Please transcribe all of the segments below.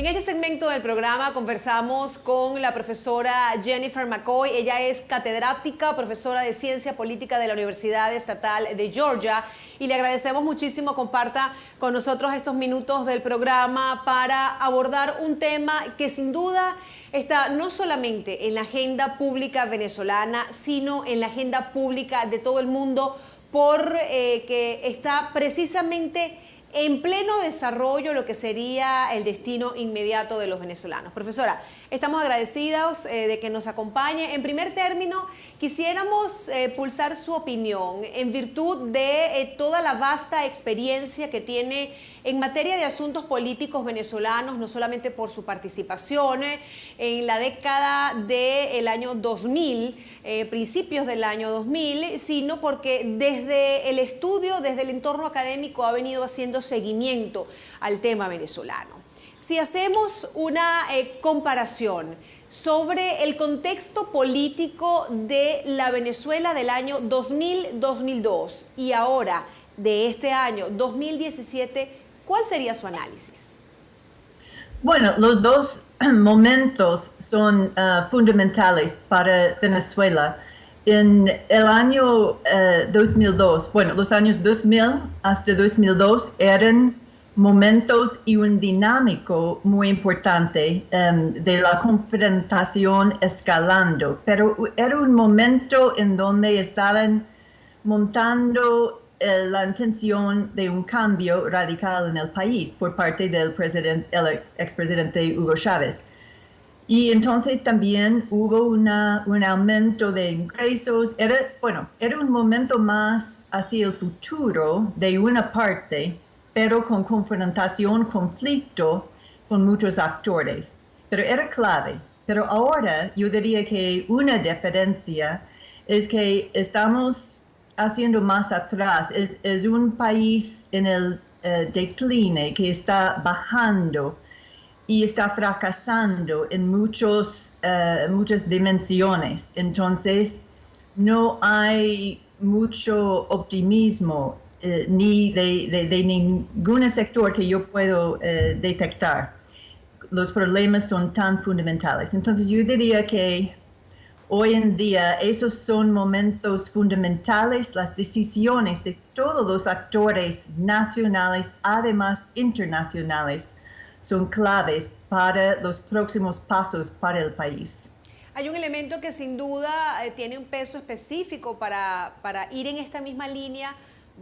En este segmento del programa conversamos con la profesora Jennifer McCoy. Ella es catedrática, profesora de Ciencia Política de la Universidad Estatal de Georgia, y le agradecemos muchísimo comparta con nosotros estos minutos del programa para abordar un tema que sin duda está no solamente en la agenda pública venezolana, sino en la agenda pública de todo el mundo, que está precisamente en pleno desarrollo lo que sería el destino inmediato de los venezolanos. Profesora, estamos agradecidos de que nos acompañe. En primer término, quisiéramos pulsar su opinión en virtud de toda la vasta experiencia que tiene en materia de asuntos políticos venezolanos, no solamente por su participación en la década del año 2000, principios del año 2000, sino porque desde el estudio, desde el entorno académico, ha venido haciendo seguimiento al tema venezolano. Si hacemos una comparación sobre el contexto político de la Venezuela del año 2000-2002 y ahora de este año 2017, ¿cuál sería su análisis? Bueno, los dos momentos son fundamentales para Venezuela. En el año 2002, bueno, los años 2000 hasta 2002 eran momentos y un dinámico muy importante de la confrontación escalando, pero era un momento en donde estaban montando la intención de un cambio radical en el país por parte del expresidente Hugo Chávez. Y entonces también hubo un aumento de ingresos. Era un momento más hacia el futuro de una parte, pero con confrontación, conflicto con muchos actores. Pero era clave. Pero ahora yo diría que una diferencia es que estamos haciendo más atrás. Es un país en el decline que está bajando y está fracasando en muchas dimensiones. Entonces, no hay mucho optimismo ni de ningún sector que yo puedo detectar. Los problemas son tan fundamentales. Entonces, yo diría que hoy en día esos son momentos fundamentales. Las decisiones de todos los actores nacionales, además internacionales, son claves para los próximos pasos para el país. Hay un elemento que sin duda tiene un peso específico para ir en esta misma línea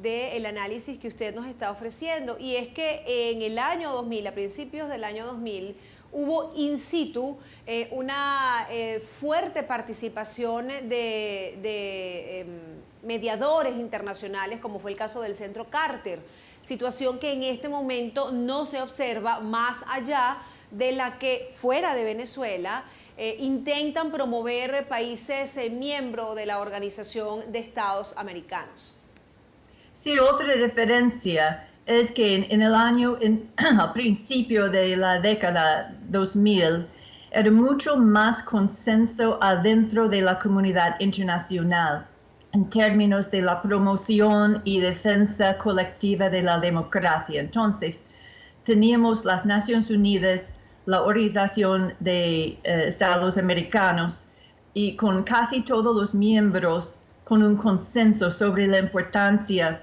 del análisis que usted nos está ofreciendo, y es que en el año 2000, a principios del año 2000, hubo in situ una fuerte participación de mediadores internacionales, como fue el caso del Centro Carter, situación que en este momento no se observa más allá de la que fuera de Venezuela intentan promover países miembros de la Organización de Estados Americanos. Sí, otra diferencia es que al principio de la década 2000, era mucho más consenso adentro de la comunidad internacional en términos de la promoción y defensa colectiva de la democracia. Entonces, teníamos las Naciones Unidas, la Organización de Estados Americanos, y con casi todos los miembros con un consenso sobre la importancia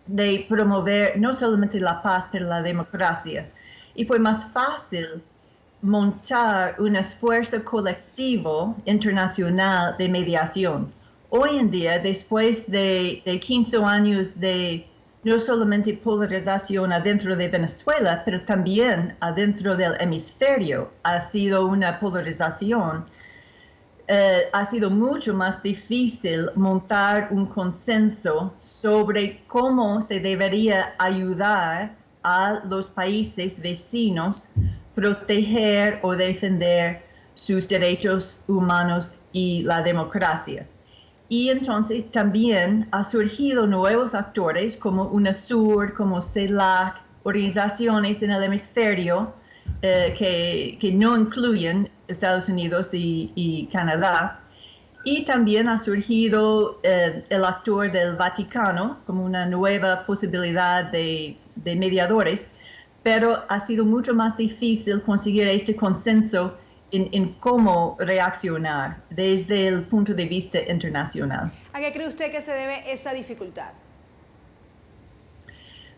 de promover no solamente la paz, pero la democracia. Y fue más fácil montar un esfuerzo colectivo internacional de mediación. Hoy en día, después de 15 años de no solamente polarización adentro de Venezuela, pero también adentro del hemisferio, ha sido una polarización. Ha sido mucho más difícil montar un consenso sobre cómo se debería ayudar a los países vecinos proteger o defender sus derechos humanos y la democracia. Y entonces también ha surgido nuevos actores como UNASUR, como CELAC, organizaciones en el hemisferio que no incluyen Estados Unidos y Canadá. Y también ha surgido el actor del Vaticano como una nueva posibilidad de mediadores. pero ha sido mucho más difícil conseguir este consenso en cómo reaccionar desde el punto de vista internacional. ¿A qué cree usted que se debe esa dificultad?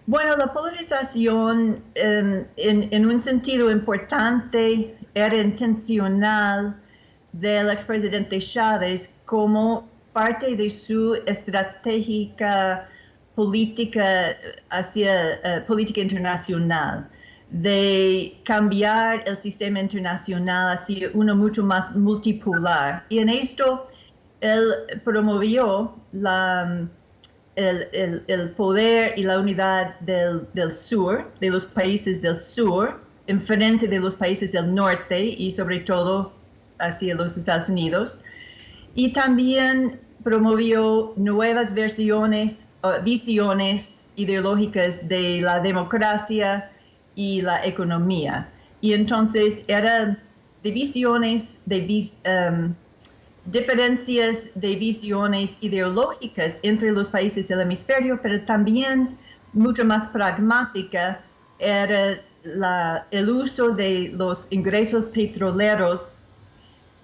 Bueno, la polarización en un sentido importante era intencional del expresidente Chávez como parte de su estrategia política hacia política internacional, de cambiar el sistema internacional hacia uno mucho más multipolar. Y en esto él promovió el poder y la unidad del sur, de los países del sur, en frente de los países del norte y sobre todo hacia los Estados Unidos. Y también promovió nuevas visiones ideológicas de la democracia y la economía. Y entonces eran diferencias de visiones ideológicas entre los países del hemisferio, pero también mucho más pragmática era el uso de los ingresos petroleros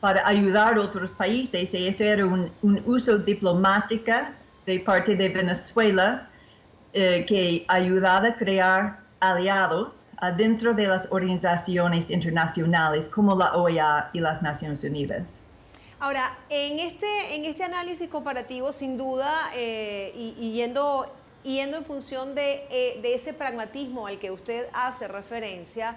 para ayudar a otros países, y eso era un uso diplomático de parte de Venezuela que ayudaba a crear aliados adentro de las organizaciones internacionales como la OEA y las Naciones Unidas. Ahora, en este análisis comparativo, sin duda, y yendo en función de ese pragmatismo al que usted hace referencia,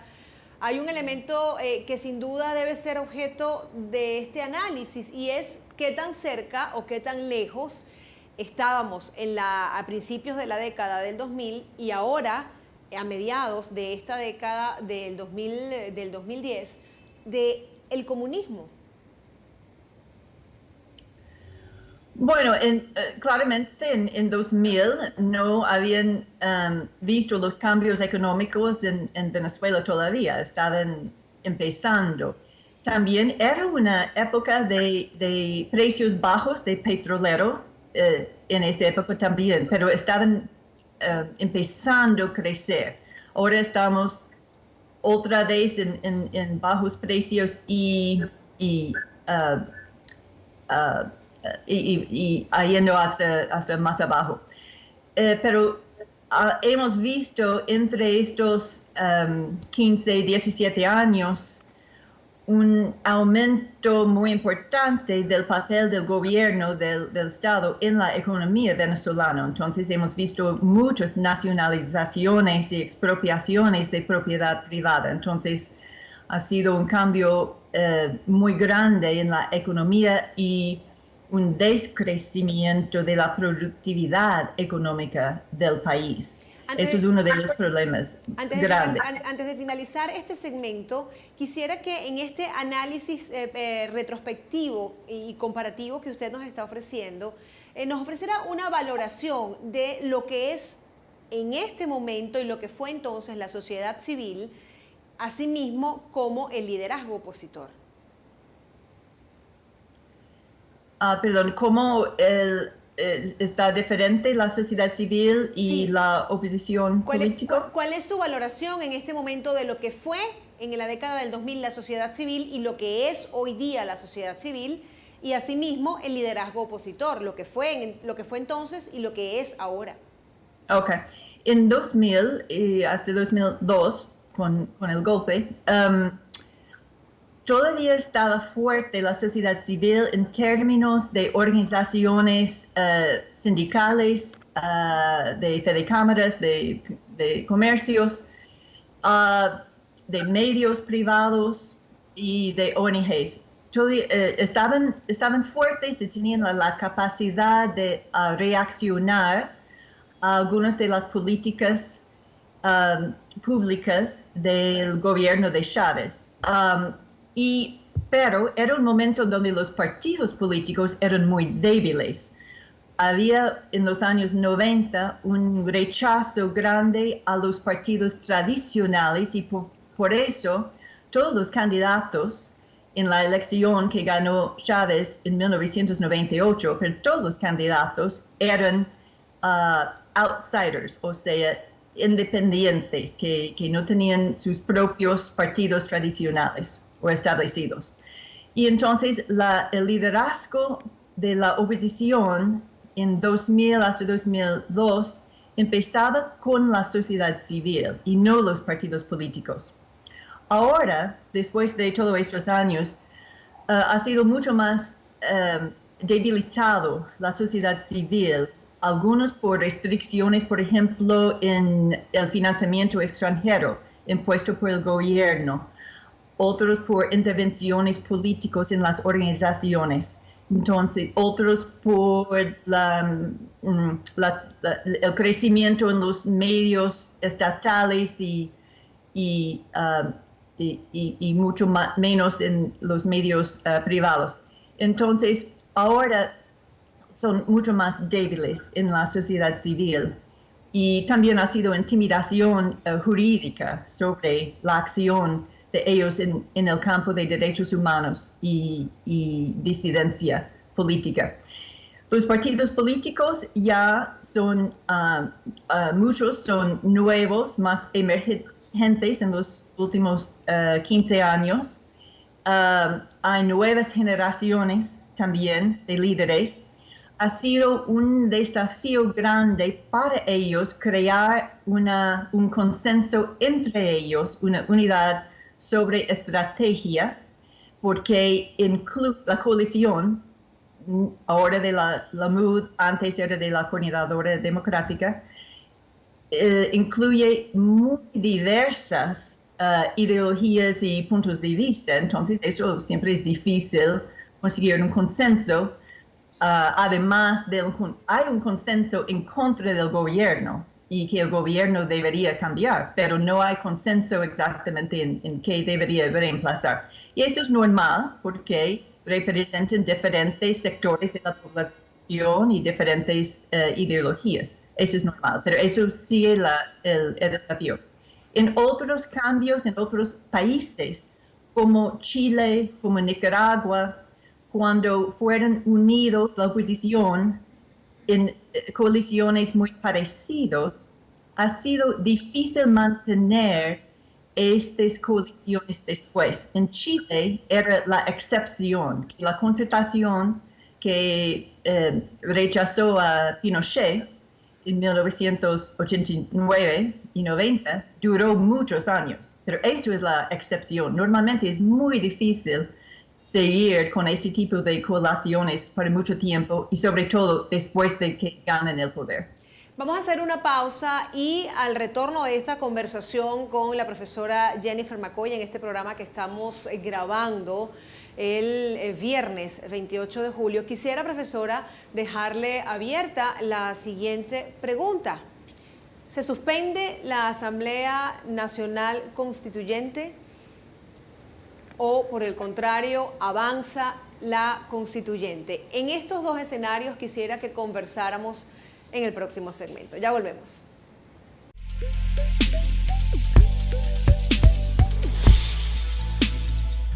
hay un elemento que sin duda debe ser objeto de este análisis, y es qué tan cerca o qué tan lejos estábamos a principios de la década del 2000 y ahora a mediados de esta década del 2010 del comunismo. Bueno, claramente en 2000 no habían visto los cambios económicos en Venezuela todavía, estaban empezando. También era una época de precios bajos de petrolero en esa época también, pero estaban empezando a crecer. Ahora estamos otra vez en bajos precios y yendo hasta más abajo. Pero hemos visto entre estos 15, 17 años un aumento muy importante del papel del gobierno del Estado en la economía venezolana. Entonces hemos visto muchas nacionalizaciones y expropiaciones de propiedad privada. Entonces ha sido un cambio muy grande en la economía y un descrecimiento de la productividad económica del país. Eso es uno de los problemas grandes. Antes de finalizar este segmento, quisiera que en este análisis retrospectivo y comparativo que usted nos está ofreciendo, nos ofreciera una valoración de lo que es en este momento y lo que fue entonces la sociedad civil, asimismo como el liderazgo opositor. Perdón, ¿cómo está diferente la sociedad civil y la oposición política? ¿Cuál es su valoración en este momento de lo que fue en la década del 2000 la sociedad civil y lo que es hoy día la sociedad civil, y asimismo el liderazgo opositor, lo que fue entonces y lo que es ahora? Ok. En 2000 y hasta 2002, con el golpe, todavía estaba fuerte la sociedad civil en términos de organizaciones sindicales, de fedecámaras, de comercios, de medios privados y de ONGs. Estaban fuertes y tenían la capacidad de reaccionar a algunas de las políticas públicas del gobierno de Chávez. Pero era un momento donde los partidos políticos eran muy débiles. Había en los años 90 un rechazo grande a los partidos tradicionales y por eso todos los candidatos en la elección que ganó Chávez en 1998, pero todos los candidatos eran outsiders, o sea, independientes, que no tenían sus propios partidos tradicionales o establecidos. Y entonces el liderazgo de la oposición en 2000 hasta 2002 empezaba con la sociedad civil y no los partidos políticos. Ahora, después de todos estos años, ha sido mucho más debilitado la sociedad civil, algunos por restricciones, por ejemplo, en el financiamiento extranjero impuesto por el gobierno, otros por intervenciones políticas en las organizaciones, entonces otros por el crecimiento en los medios estatales y mucho menos en los medios privados. Entonces, ahora son mucho más débiles en la sociedad civil y también ha sido intimidación jurídica sobre la acción de ellos en el campo de derechos humanos y disidencia política. Los partidos políticos ya son, muchos son nuevos, más emergentes en los últimos 15 años. Hay nuevas generaciones también de líderes. Ha sido un desafío grande para ellos crear un consenso entre ellos, una unidad sobre estrategia, porque incluye la coalición, ahora de la MUD, antes era de la Coordinadora Democrática, incluye muy diversas ideologías y puntos de vista, entonces eso siempre es difícil conseguir un consenso. Además, hay un consenso en contra del gobierno y que el gobierno debería cambiar, pero no hay consenso exactamente en qué debería reemplazar. Y eso es normal porque representan diferentes sectores de la población y diferentes ideologías. Eso es normal, pero eso sigue el desafío. En otros cambios, en otros países, como Chile, como Nicaragua, cuando fueron unidos la oposición en coaliciones muy parecidas, ha sido difícil mantener estas coaliciones después. En Chile era la excepción, que la concertación que rechazó a Pinochet en 1989 y 90 duró muchos años, pero eso es la excepción. Normalmente es muy difícil seguir con este tipo de coaliciones por mucho tiempo y sobre todo después de que ganen el poder. Vamos a hacer una pausa y al retorno de esta conversación con la profesora Jennifer McCoy en este programa que estamos grabando el viernes 28 de julio, quisiera, profesora, dejarle abierta la siguiente pregunta. ¿Se suspende la Asamblea Nacional Constituyente o, por el contrario, avanza la constituyente? En estos dos escenarios quisiera que conversáramos en el próximo segmento. Ya volvemos.